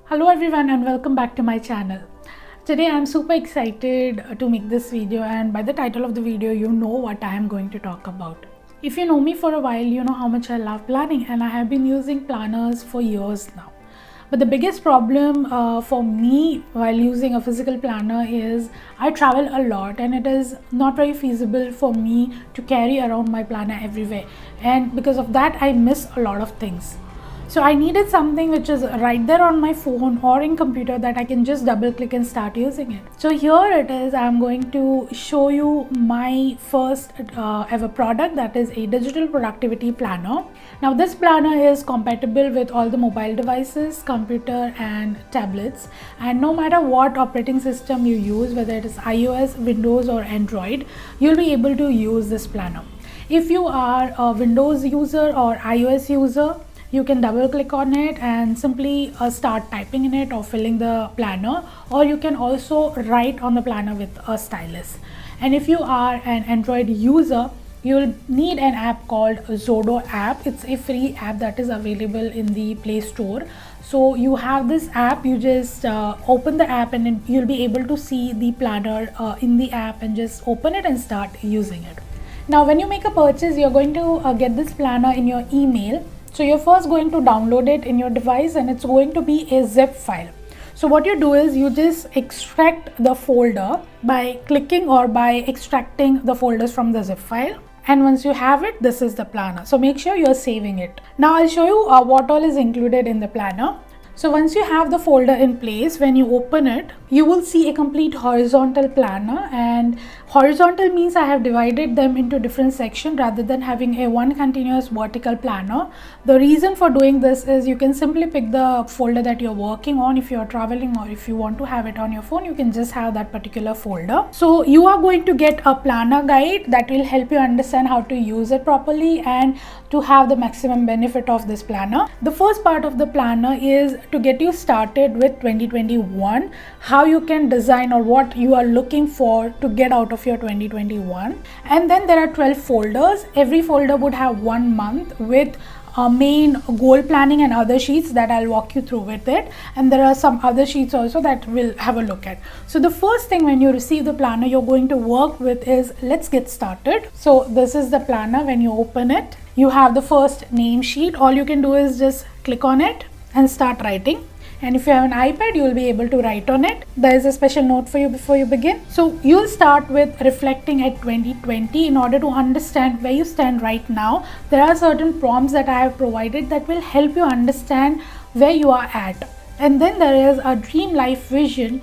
Hello everyone and welcome back to my channel. Today I'm super excited to make this video, and by the title of the video you know what I am going to talk about. If you know me for a while, you know how much I love planning, and I have been using planners for years now. But the biggest problem for me while using a physical planner is I travel a lot and it is not very feasible for me to carry around my planner everywhere, and because of that I miss a lot of things. So I needed something which is right there on my phone or in computer that I can just double click and start using it. So here it is. I'm going to show you my first ever product, that is a digital productivity planner. Now this planner is compatible with all the mobile devices, computer and tablets, and no matter what operating system you use, whether it is iOS, Windows or Android, you'll be able to use this planner. If you are a Windows user or iOS user, you can double click on it and simply start typing in it or filling the planner, or you can also write on the planner with a stylus. And if you are an Android user, you'll need an app called Zodo app. It's a free app that is available in the Play Store. So you have this app, you just open the app and then you'll be able to see the planner in the app and just open it and start using it. Now when you make a purchase, you're going to get this planner in your email. So you're first going to download it in your device and it's going to be a zip file. So what you do is you just extract the folder by clicking or by extracting the folders from the zip file. And once you have it, this is the planner. So make sure you're saving it. Now I'll show you what all is included in the planner. So once you have the folder in place, when you open it, you will see a complete horizontal planner, and horizontal means I have divided them into different sections rather than having a one continuous vertical planner. The reason for doing this is you can simply pick the folder that you're working on. If you're traveling or if you want to have it on your phone, you can just have that particular folder. So you are going to get a planner guide that will help you understand how to use it properly and to have the maximum benefit of this planner. The first part of the planner is to get you started with 2021, how you can design or what you are looking for to get out of your 2021. And then there are 12 folders. Every folder would have 1 month with main goal planning and other sheets that I'll walk you through with it, and there are some other sheets also that we'll have a look at. So the first thing when you receive the planner you're going to work with is, let's get started. So this is the planner. When you open it, you have the first name sheet. All you can do is just click on it and start writing. And if you have an iPad, you will be able to write on it. There is a special note for you before you begin. So you'll start with reflecting at 2020 in order to understand where you stand right now. There are certain prompts that I have provided that will help you understand where you are at. And then there is a dream life vision,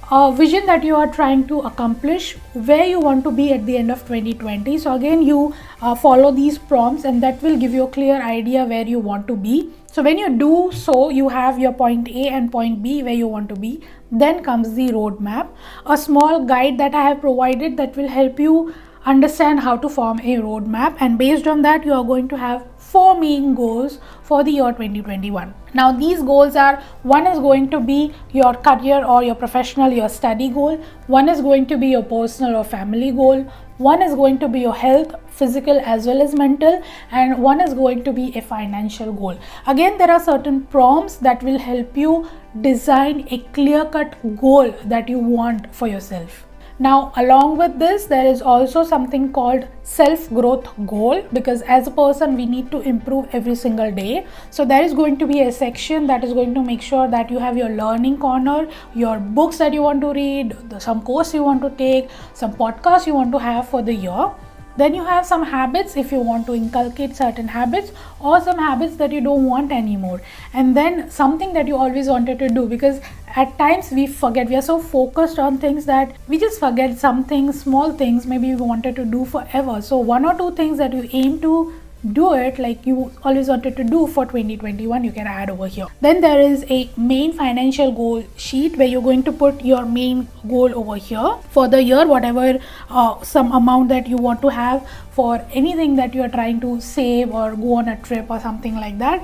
a vision that you are trying to accomplish, where you want to be at the end of 2020. So again, you follow these prompts and that will give you a clear idea where you want to be. So when you do so, you have your point A and point B where you want to be. Then comes the roadmap, a small guide that I have provided that will help you understand how to form a roadmap, and based on that you are going to have 4 main goals for the year 2021. Now these goals are, one is going to be your career or your professional, your study goal. One is going to be your personal or family goal. One is going to be your health, physical as well as mental, and one is going to be a financial goal. Again, there are certain prompts that will help you design a clear-cut goal that you want for yourself. Now along with this, there is also something called self-growth goal, because as a person we need to improve every single day. So there is going to be a section that is going to make sure that you have your learning corner, your books that you want to read, some course you want to take, some podcasts you want to have for the year. Then you have some habits if you want to inculcate certain habits, or some habits that you don't want anymore. And then something that you always wanted to do, because at times we forget, we are so focused on things that we just forget some things, small things maybe you wanted to do forever. So 1 or 2 things that you aim to do it, like you always wanted to do for 2021, you can add over here. Then there is a main financial goal sheet where you're going to put your main goal over here for the year, whatever some amount that you want to have for anything that you are trying to save or go on a trip or something like that.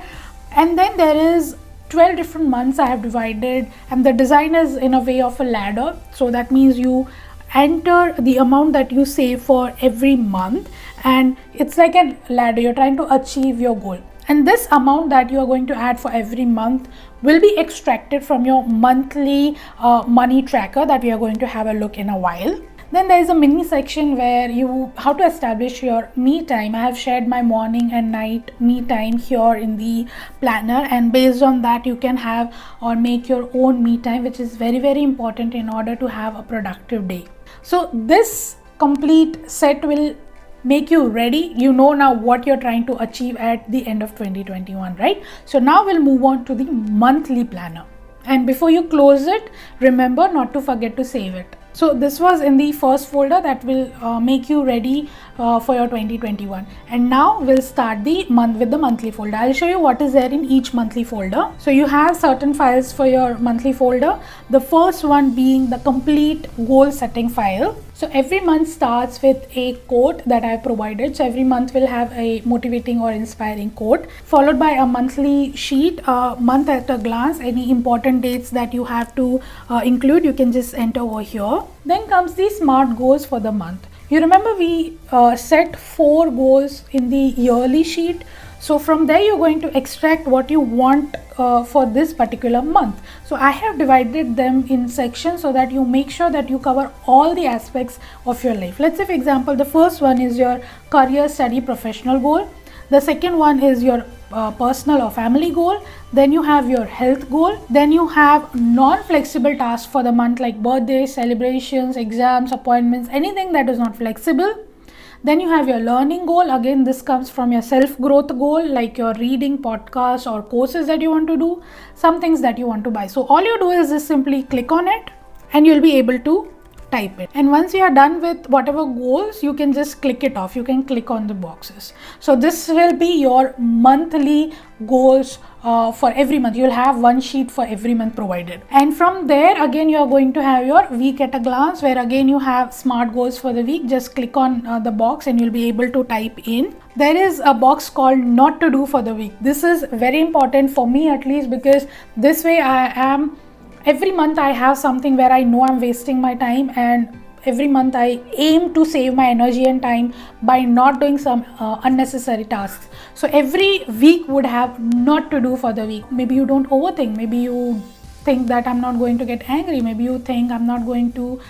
And then there is 12 different months I have divided, and the design is in a way of a ladder. So that means you enter the amount that you save for every month, and it's like a ladder. You're trying to achieve your goal. And this amount that you are going to add for every month will be extracted from your monthly money tracker that we are going to have a look in a while. Then there is a mini section where how to establish your me time. I have shared my morning and night me time here in the planner, and based on that you can have or make your own me time, which is very, very important in order to have a productive day. So this complete set will make you ready. You know now what you're trying to achieve at the end of 2021, right? So now we'll move on to the monthly planner. And before you close it, remember not to forget to save it. So this was in the first folder that will make you ready for your 2021. And now we'll start the month with the monthly folder. I'll show you what is there in each monthly folder. So you have certain files for your monthly folder. The first one being the complete goal setting file. So every month starts with a quote that I have provided. So every month will have a motivating or inspiring quote, followed by a monthly sheet, a month at a glance. Any important dates that you have to include, you can just enter over here. Then comes the SMART goals for the month. You remember we set 4 goals in the yearly sheet. So from there you're going to extract what you want for this particular month. So I have divided them in sections so that you make sure that you cover all the aspects of your life. Let's say for example, the first one is your career, study, professional goal. The second one is your personal or family goal. Then you have your health goal. Then you have non-flexible tasks for the month like birthdays, celebrations, exams, appointments, anything that is not flexible. Then you have your learning goal. Again, this comes from your self-growth goal, like your reading, podcasts or courses that you want to do, some things that you want to buy. So all you do is just simply click on it and you'll be able to type it. And once you are done with whatever goals, you can just click it off. You can click on the boxes. So this will be your monthly goals for every month. You'll have one sheet for every month provided. And from there, again, you are going to have your week at a glance, where again you have SMART goals for the week. Just click on the box and you'll be able to type in. There is a box called not to do for the week. This is very important for me, at least, because this way every month I have something where I know I'm wasting my time, and every month I aim to save my energy and time by not doing some unnecessary tasks. So every week would have not to do for the week. Maybe you don't overthink. Maybe you think that I'm not going to get angry. Maybe you think I'm not going to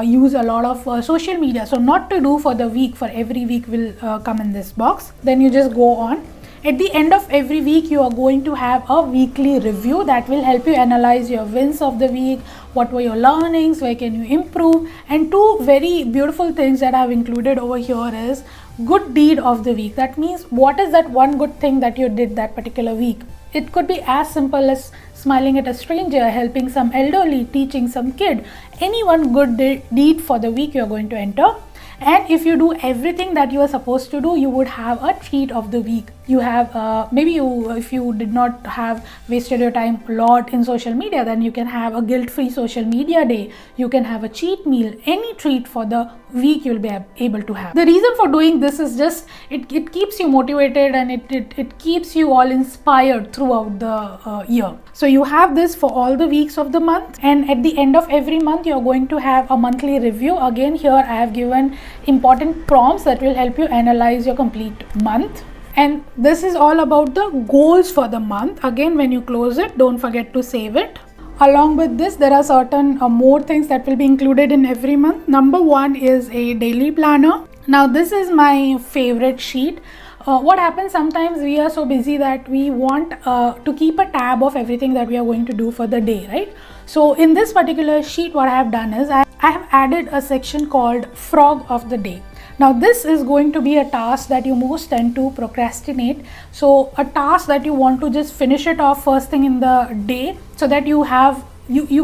use a lot of social media. So not to do for the week, for every week will come in this box. Then you just go on. At the end of every week, you are going to have a weekly review that will help you analyze your wins of the week, what were your learnings, where can you improve. And 2 very beautiful things that I have included over here is good deed of the week. That means what is that one good thing that you did that particular week. It could be as simple as smiling at a stranger, helping some elderly, teaching some kid. Any one good deed for the week you are going to enter. And if you do everything that you are supposed to do, you would have a treat of the week. You have if you did not have wasted your time a lot in social media, then you can have a guilt-free social media day. You can have a cheat meal, any treat for the week you'll be able to have. The reason for doing this is just it keeps you motivated, and it keeps you all inspired throughout the year. So you have this for all the weeks of the month, and at the end of every month you're going to have a monthly review. Again, here I have given important prompts that will help you analyze your complete month. And this is all about the goals for the month. Again, when you close it, don't forget to save it. Along with this, there are certain more things that will be included in every month. Number 1 is a daily planner. Now this is my favorite sheet. What happens sometimes, we are so busy that we want to keep a tab of everything that we are going to do for the day, right? So in this particular sheet, what I have done is I have added a section called Frog of the Day. Now this is going to be a task that you most tend to procrastinate. So a task that you want to just finish it off first thing in the day, so that you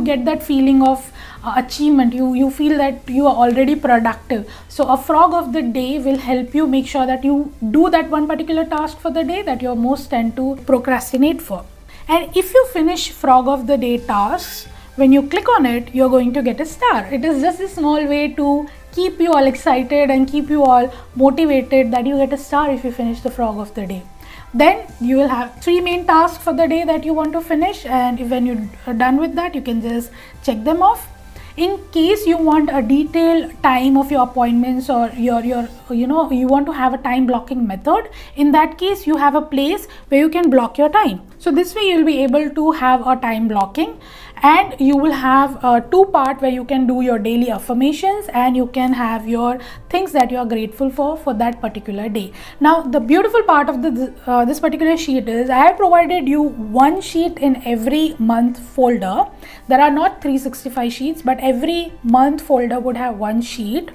get that feeling of achievement. You feel that you are already productive. So a frog of the day will help you make sure that you do that one particular task for the day that you most tend to procrastinate for. And if you finish frog of the day tasks, when you click on it, you're going to get a star. It is just a small way to keep you all excited and keep you all motivated that you get a star if you finish the frog of the day. Then you will have 3 main tasks for the day that you want to finish, and when you're done with that, you can just check them off. In case you want a detailed time of your appointments, or your you want to have a time blocking method, in that case you have a place where you can block your time. So this way you'll be able to have a time blocking, and you will have a two part where you can do your daily affirmations, and you can have your things that you are grateful for that particular day. Now the beautiful part of this particular sheet is I have provided you one sheet in every month folder. There are not 365 sheets, but every month folder would have one sheet.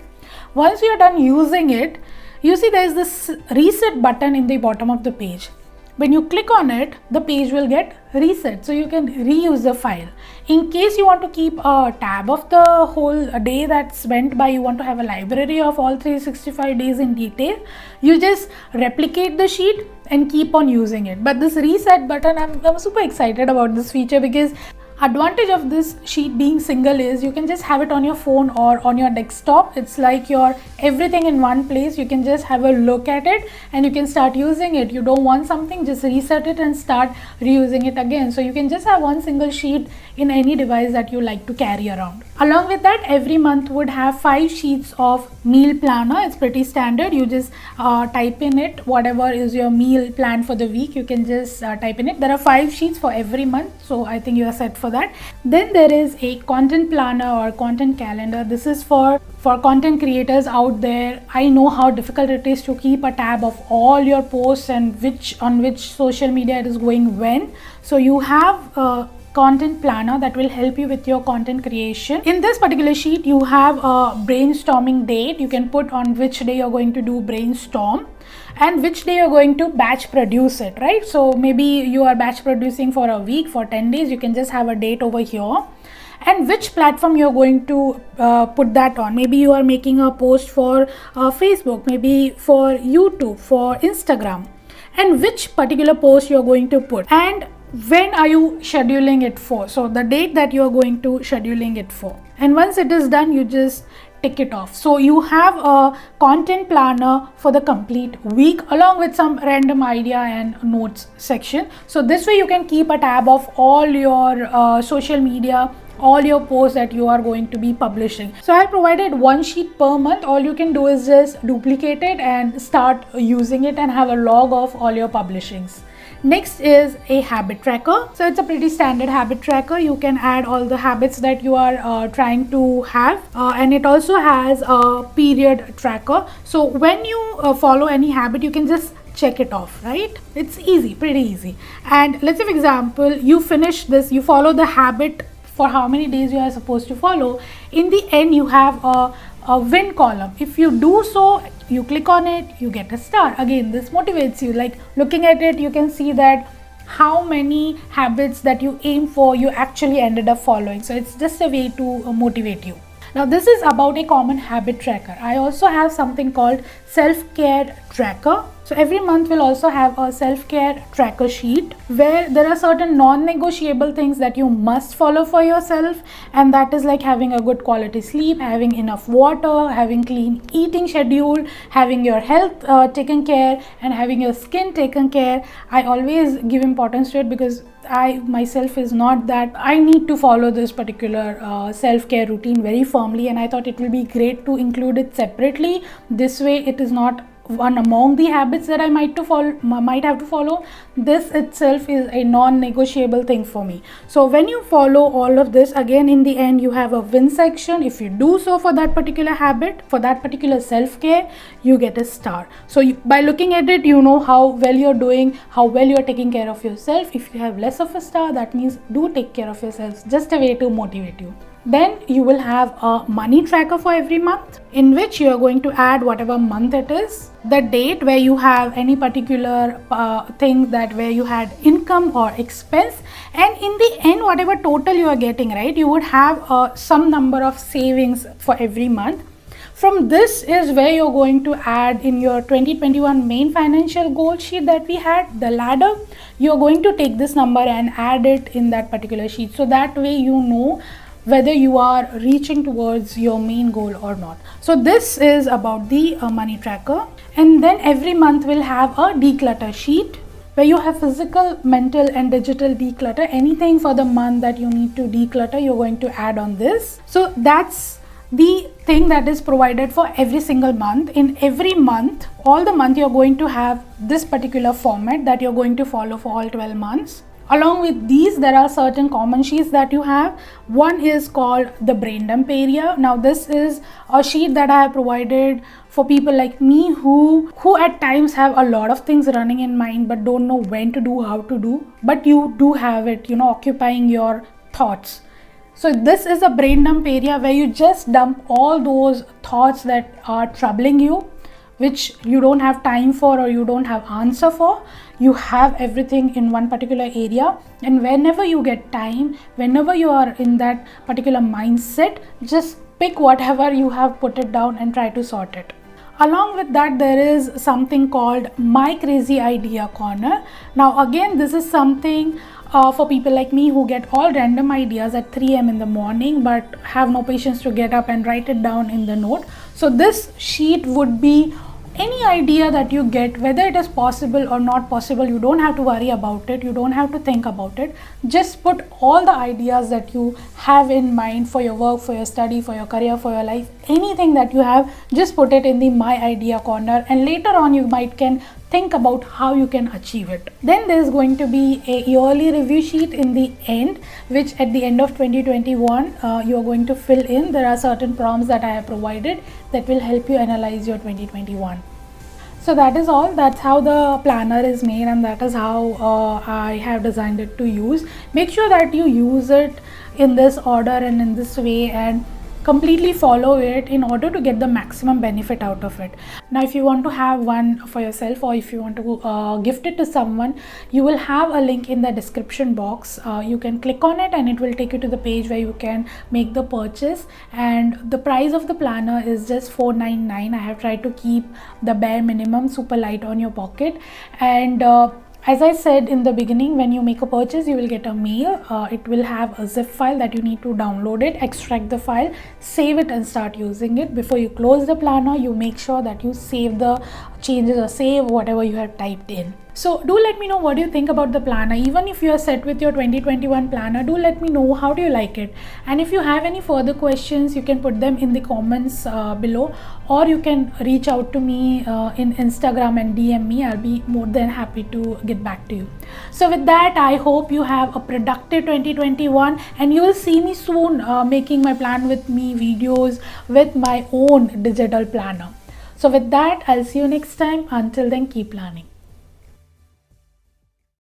Once you are done using it, you see there is this reset button in the bottom of the page. When you click on it, the page will get reset, so you can reuse the file. In case you want to keep a tab of the whole day that's went by, you want to have a library of all 365 days in detail, you just replicate the sheet and keep on using it. But this reset button, I'm super excited about this feature, because advantage of this sheet being single is you can just have it on your phone or on your desktop. It's like your everything in one place. You can just have a look at it and you can start using it. You don't want something, just reset it and start reusing it again. So you can just have one single sheet in any device that you like to carry around. Along with that, every month would have 5 sheets of meal planner. It's pretty standard. You just type in it whatever is your meal plan for the week. You can just type in it. There are 5 sheets for every month, so I think you are set for that. Then there is a content planner or content calendar. This is for content creators out there. I know how difficult it is to keep a tab of all your posts and on which social media it is going when. So you have a content planner that will help you with your content creation. In this particular sheet, you have a brainstorming date. You can put on which day you're going to do brainstorm and which day you're going to batch produce it, right? So maybe you are batch producing for a week, for 10 days. You can just have a date over here, and which platform you're going to put that on. Maybe you are making a post for Facebook, maybe for YouTube, for Instagram, and which particular post you're going to put, and when are you scheduling it for. So the date that you are going to scheduling it for, and once it is done, you just tick it off. So you have a content planner for the complete week along with some random idea and notes section. So this way you can keep a tab of all your social media, all your posts that you are going to be publishing. So I provided one sheet per month. All you can do is just duplicate it and start using it and have a log of all your publishings. Next is a habit tracker. So it's a pretty standard habit tracker. You can add all the habits that you are trying to have, and it also has a period tracker. So when you follow any habit, you can just check it off, right? It's easy, pretty easy. And let's say for example, you finish this, you follow the habit for how many days you are supposed to follow. In the end, you have a win column. If you do so, you click on it, you get a star. Again, this motivates you. Like looking at it, you can see that how many habits that you aim for you actually ended up following. So it's just a way to motivate you. Now this is about a common habit tracker. I also have something called Self-Care Tracker. So every month we'll also have a self-care tracker sheet where there are certain non-negotiable things that you must follow for yourself, and that is like having a good quality sleep, having enough water, having clean eating schedule, having your health taken care, and having your skin taken care. I always give importance to it because I myself is not that I need to follow this particular self-care routine very firmly, and I thought it will be great to include it separately. This way it is not one among the habits that I might have to follow. This itself is a non-negotiable thing for me. So when you follow all of this, again in the end you have a win section. If you do so for that particular habit, for that particular self-care, you get a star. So by looking at it, you know how well you're doing, how well you're taking care of yourself. If you have less of a star, that means do take care of yourself. Just a way to motivate you. Then you will have a money tracker for every month, in which you are going to add whatever month it is, the date where you have any particular thing that where you had income or expense, and in the end whatever total you are getting, right, you would have some number of savings for every month. From this is where you're going to add in your 2021 main financial goal sheet that we had, the ladder. You're going to take this number and add it in that particular sheet. So that way you know whether you are reaching towards your main goal or not. So this is about the money tracker. And then every month we'll have a declutter sheet where you have physical, mental and digital declutter. Anything for the month that you need to declutter, you're going to add on this. So that's the thing that is provided for every single month. In every month, all the month, you're going to have this particular format that you're going to follow for all 12 months. Along with these, there are certain common sheets that you have. One is called the brain dump area. Now this is a sheet that I have provided for people like me who at times have a lot of things running in mind but don't know when to do, how to do, but you do have it, occupying your thoughts. So this is a brain dump area where you just dump all those thoughts that are troubling you, which you don't have time for or you don't have answer for. You have everything in one particular area, and whenever you get time, whenever you are in that particular mindset, just pick whatever you have, put it down and try to sort it. Along with that, there is something called My Crazy Idea Corner. Now again, this is something for people like me who get all random ideas at 3 a.m. in the morning but have no patience to get up and write it down in the note. So this sheet would be any idea that you get, whether it is possible or not possible. You don't have to worry about it, you don't have to think about it. Just put all the ideas that you have in mind for your work, for your study, for your career, for your life, anything that you have, just put it in the My Idea Corner, and later on you can think about how you can achieve it. Then there is going to be a yearly review sheet in the end, which at the end of 2021 you are going to fill in. There are certain prompts that I have provided that will help you analyze your 2021. So that is all. That's how the planner is made, and that is how I have designed it to use. Make sure that you use it in this order and in this way, and completely follow it in order to get the maximum benefit out of it. Now if you want to have one for yourself, or if you want to gift it to someone, you will have a link in the description box. You can click on it and it will take you to the page where you can make the purchase, and the price of the planner is just $4.99. I have tried to keep the bare minimum, super light on your pocket. And as I said in the beginning, when you make a purchase, you will get a mail. It will have a zip file that you need to download it, extract the file, save it and start using it. Before you close the planner, you make sure that you save the changes or save whatever you have typed in. So do let me know what you think about the planner. Even if you are set with your 2021 planner, do let me know how do you like it. And if you have any further questions, you can put them in the comments below, or you can reach out to me in Instagram and DM me. I'll be more than happy to get back to you. So with that, I hope you have a productive 2021, and you will see me soon making my plan with me videos with my own digital planner. So with that, I'll see you next time. Until then, keep planning.